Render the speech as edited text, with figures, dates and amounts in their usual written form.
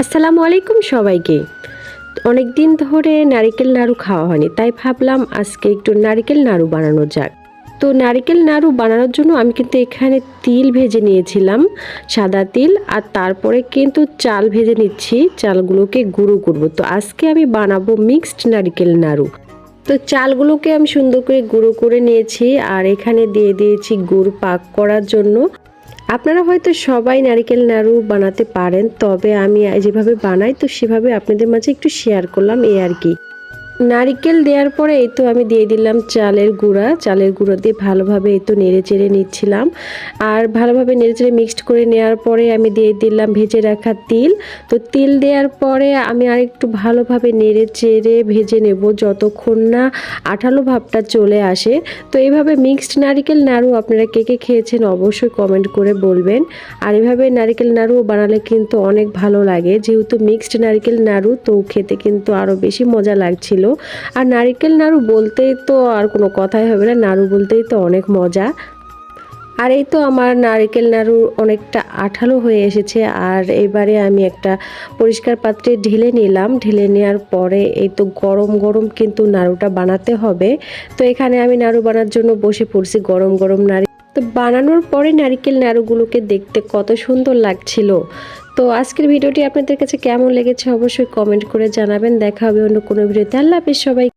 আসসালামু আলাইকুম সবাইকে। অনেক দিন ধরে নারিকেল নাড়ু খাওয়া হয়নি, তাই ভাবলাম আজকে একটু নারিকেল নাড়ু বানানো যাক। তো নারিকেল নাড়ু বানানোর জন্য আমি কিন্তু এখানে তিল ভেজে নিয়েছিলাম, সাদা তিল, আর তারপরে কিন্তু চাল ভেজে নিচ্ছি, চালগুলোকে গুঁড়ো করব। তো আজকে আমি বানাবো মিক্সড নারিকেল নাড়ু। তো চালগুলোকে আমি সুন্দর করে গুঁড়ো করে নিয়েছি, আর এখানে দিয়ে দিয়েছি গুড় পাক করার জন্য। আপনারা হয়তো সবাই নারকেল নাড়ু বানাতে পারেন, তবে আমি যেভাবে বানাই তো সেভাবে আপনাদের মাঝে একটু শেয়ার করলাম, এই আর কি। নারিকেল দেওয়ার পরে এই তো আমি দিয়ে দিলাম চালের গুঁড়ো দিয়ে ভালোভাবে এই তো নেড়ে চেড়ে নিচ্ছিলাম। আর ভালোভাবে নেড়ে চেড়ে মিক্সড করে নেওয়ার পরে আমি দিয়ে দিলাম ভেজে রাখা তিল। তো তিল দেওয়ার পরে আমি আর একটু ভালোভাবে নেড়ে চেড়ে ভেজে নেব যতক্ষণ না আঠালো ভাবটা চলে আসে। তো এইভাবে মিক্সড নারিকেল নাড়ু আপনারা কে কে খেয়েছেন অবশ্যই কমেন্ট করে বলবেন। আর এভাবে নারিকেল নাড়ু বানালে কিন্তু অনেক ভালো লাগে, যেহেতু মিক্সড নারিকেল নাড়ু তো খেতে কিন্তু আরও বেশি মজা লাগছিল। আর নারিকেল নাড়ু বলতেই তো আর কোনো কথাই হবে না, নাড়ু বলতেই তো অনেক মজা। আর এই তো আমার নারিকেল নাড়ু অনেকটা আঠালো হয়ে এসেছে, আর এবারে আমি একটা পরিষ্কার পাত্রে ঢেলে নিলাম। ঢেলে নেওয়ার পরে এই তো গরম গরম কিন্তু নাড়ুটা বানাতে হবে। তো এখানে আমি নাড়ু বানার জন্য বসে পড়ছি, গরম গরম তো বানানোর পরে নারিকেল নাড়ুগুলোকে দেখতে কত সুন্দর লাগছিল। তো আজকের ভিডিওটি আপনাদের কাছে কেমন লেগেছে অবশ্যই কমেন্ট করে জানাবেন। দেখা হবে অন্য কোনো ভিডিওতে। আল্লাহ হাফেজ সবাই।